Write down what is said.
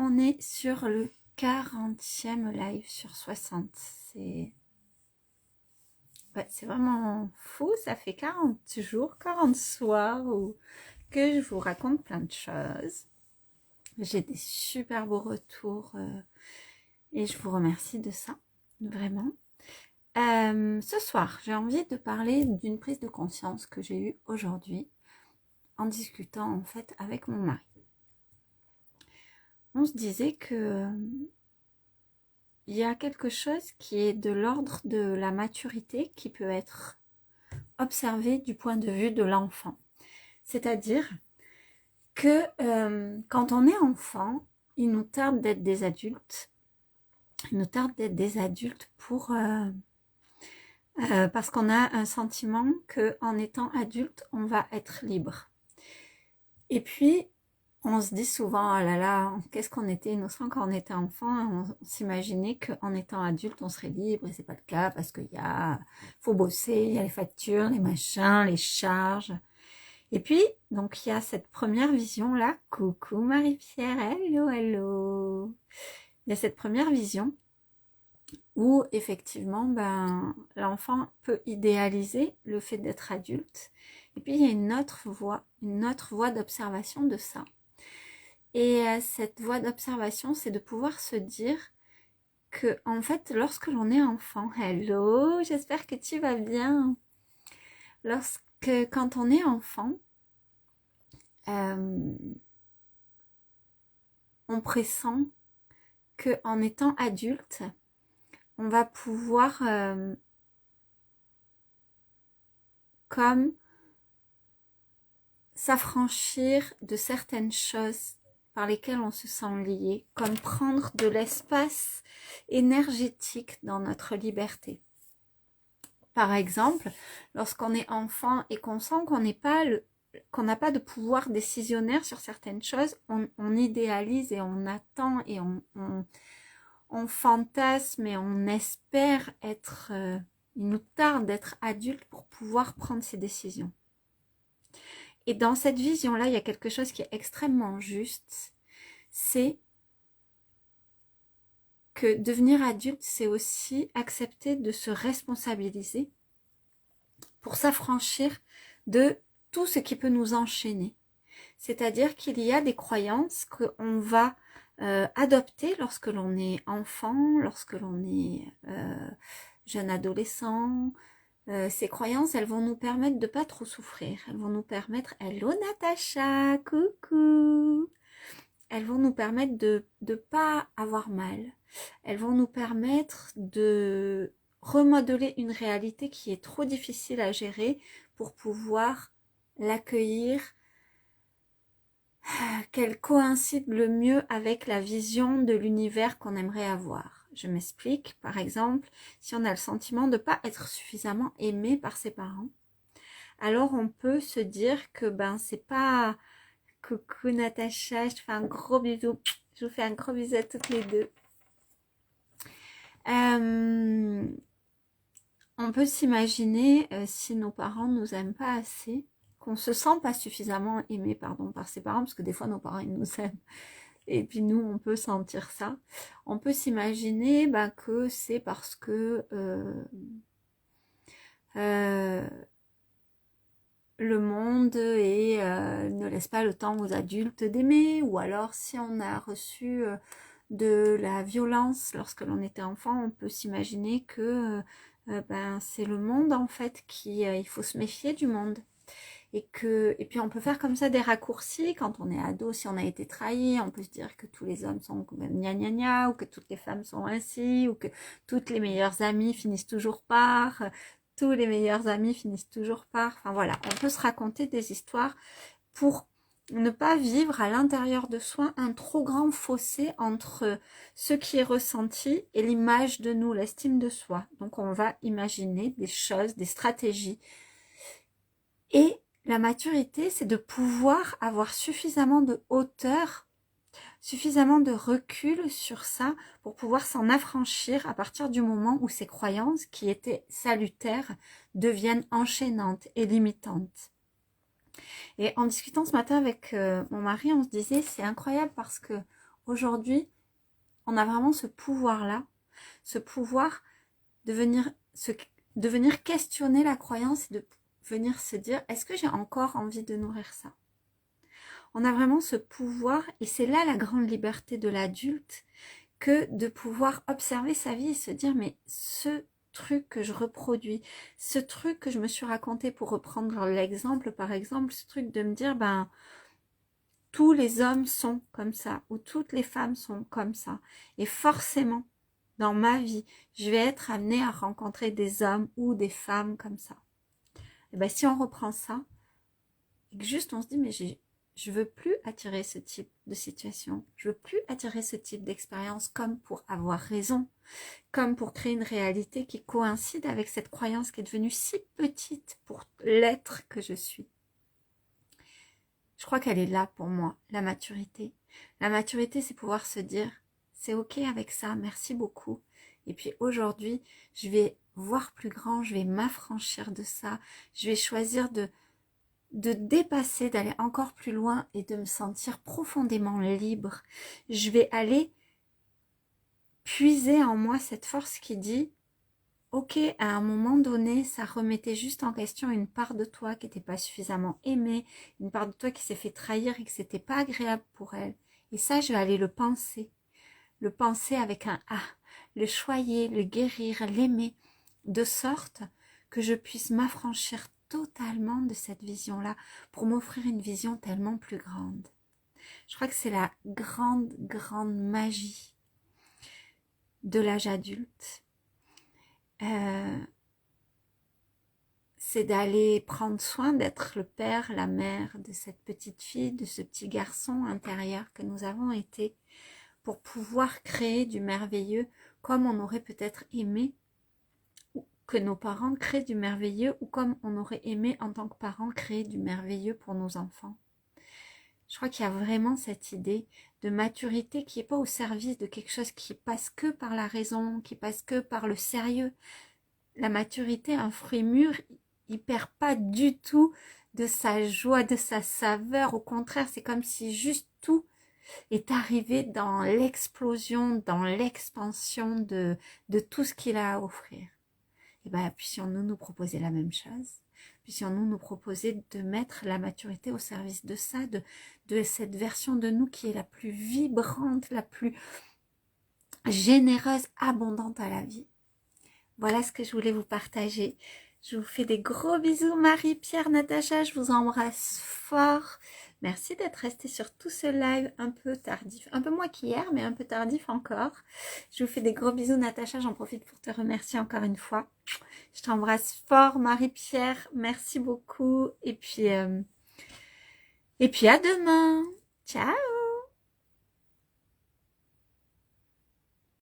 on est sur le 40e live sur 60. C'est vraiment fou, ça fait 40 jours, 40 soirs où que je vous raconte plein de choses. J'ai des super beaux retours et je vous remercie de ça, vraiment. Ce soir, j'ai envie de parler d'une prise de conscience que j'ai eue aujourd'hui en discutant en fait avec mon mari. On se disait que il y a quelque chose qui est de l'ordre de la maturité qui peut être observé du point de vue de l'enfant. C'est-à-dire que quand on est enfant, il nous tarde d'être des adultes. Il nous tarde d'être des adultes parce qu'on a un sentiment qu'en étant adulte, on va être libre. Et puis, on se dit souvent, oh là là, qu'est-ce qu'on était innocent quand on était enfant, on s'imaginait qu'en étant adulte, on serait libre, et c'est pas le cas, parce qu'il faut bosser, il y a les factures, les machins, les charges. Et puis, donc, il y a cette première vision-là, coucou Marie-Pierre, hello, hello. Il y a cette première vision où, effectivement, l'enfant peut idéaliser le fait d'être adulte. Et puis, il y a une autre voie d'observation de ça. Et cette voie d'observation, c'est de pouvoir se dire que, en fait, lorsque l'on est enfant, hello, j'espère que tu vas bien. Quand on est enfant, on pressent que en étant adulte, on va pouvoir comme s'affranchir de certaines choses par lesquelles on se sent lié, comme prendre de l'espace énergétique dans notre liberté. Par exemple, lorsqu'on est enfant et qu'on sent qu'on n'a pas de pouvoir décisionnaire sur certaines choses, on idéalise et on attend et on fantasme et on espère être, il nous tarde d'être adulte pour pouvoir prendre ses décisions. Et dans cette vision-là, il y a quelque chose qui est extrêmement juste, c'est que devenir adulte, c'est aussi accepter de se responsabiliser pour s'affranchir de tout ce qui peut nous enchaîner. C'est-à-dire qu'il y a des croyances qu'on va adopter lorsque l'on est enfant, lorsque l'on est jeune adolescent. Ces croyances, elles vont nous permettre de pas trop souffrir. Elles vont nous permettre, hello Natacha, coucou. Elles vont nous permettre de pas avoir mal. Elles vont nous permettre de remodeler une réalité qui est trop difficile à gérer pour pouvoir l'accueillir, qu'elle coïncide le mieux avec la vision de l'univers qu'on aimerait avoir. Je m'explique, par exemple, si on a le sentiment de ne pas être suffisamment aimé par ses parents, alors on peut se dire que c'est pas... Coucou Natacha, je te fais un gros bisou. Je vous fais un gros bisou à toutes les deux. On peut s'imaginer, si nos parents nous aiment pas assez, qu'on se sent pas suffisamment aimé, par ses parents, parce que des fois nos parents ils nous aiment. Et puis nous, on peut sentir ça. On peut s'imaginer que c'est parce que le monde ne laisse pas le temps aux adultes d'aimer, ou alors si on a reçu de la violence lorsque l'on était enfant, on peut s'imaginer que c'est le monde en fait qui il faut se méfier du monde. Et puis on peut faire comme ça des raccourcis quand on est ado, si on a été trahi, on peut se dire que tous les hommes sont gna gna gna, ou que toutes les femmes sont ainsi, ou que toutes les meilleures amies finissent toujours par, tous les meilleurs amis finissent toujours par, enfin voilà, on peut se raconter des histoires pour ne pas vivre à l'intérieur de soi un trop grand fossé entre ce qui est ressenti et l'image de nous, l'estime de soi. Donc on va imaginer des choses, des stratégies. Et la maturité, c'est de pouvoir avoir suffisamment de hauteur, suffisamment de recul sur ça pour pouvoir s'en affranchir à partir du moment où ces croyances qui étaient salutaires deviennent enchaînantes et limitantes. Et en discutant ce matin avec mon mari, on se disait c'est incroyable parce que Aujourd'hui, on a vraiment ce pouvoir-là, ce pouvoir de venir questionner la croyance et de venir se dire, est-ce que j'ai encore envie de nourrir ça? On a vraiment ce pouvoir, et c'est là la grande liberté de l'adulte, que de pouvoir observer sa vie et se dire, mais ce truc que je reproduis, ce truc que je me suis raconté, pour reprendre l'exemple, par exemple, ce truc de me dire, ben, tous les hommes sont comme ça, ou toutes les femmes sont comme ça, et forcément, dans ma vie, je vais être amenée à rencontrer des hommes ou des femmes comme ça. Et ben, si on reprend ça, et que juste on se dit, mais je veux plus attirer ce type de situation, je veux plus attirer ce type d'expérience, comme pour avoir raison, comme pour créer une réalité qui coïncide avec cette croyance qui est devenue si petite pour l'être que je suis. Je crois qu'elle est là pour moi, la maturité. La maturité, c'est pouvoir se dire, c'est ok avec ça, merci beaucoup. Et puis aujourd'hui, je vais voir plus grand, je vais m'affranchir de ça, je vais choisir de dépasser, d'aller encore plus loin et de me sentir profondément libre. Je vais aller puiser en moi cette force qui dit, ok, à un moment donné, ça remettait juste en question une part de toi qui n'était pas suffisamment aimée, une part de toi qui s'est fait trahir et que c'était pas agréable pour elle. Et ça, je vais aller le penser avec un A, le choyer, le guérir, l'aimer, de sorte que je puisse m'affranchir totalement de cette vision-là pour m'offrir une vision tellement plus grande. Je crois que c'est la grande, grande magie de l'âge adulte. C'est d'aller prendre soin d'être le père, la mère de cette petite fille, de ce petit garçon intérieur que nous avons été, pour pouvoir créer du merveilleux comme on aurait peut-être aimé que nos parents créent du merveilleux, ou comme on aurait aimé en tant que parents créer du merveilleux pour nos enfants. Je crois qu'il y a vraiment cette idée de maturité qui n'est pas au service de quelque chose qui passe que par la raison, qui passe que par le sérieux. La maturité, un fruit mûr, il perd pas du tout de sa joie, de sa saveur. Au contraire, c'est comme si juste tout est arrivé dans l'explosion, dans l'expansion de tout ce qu'il a à offrir. Et bien, puissions-nous nous proposer la même chose, puissions-nous nous proposer de mettre la maturité au service de ça, de cette version de nous qui est la plus vibrante, la plus généreuse, abondante à la vie. Voilà ce que je voulais vous partager. Je vous fais des gros bisous, Marie-Pierre, Natacha, je vous embrasse fort. Merci d'être resté sur tout ce live un peu tardif, un peu moins qu'hier, mais un peu tardif encore. Je vous fais des gros bisous, Natacha, j'en profite pour te remercier encore une fois. Je t'embrasse fort, Marie-Pierre, merci beaucoup. Et puis à demain. Ciao.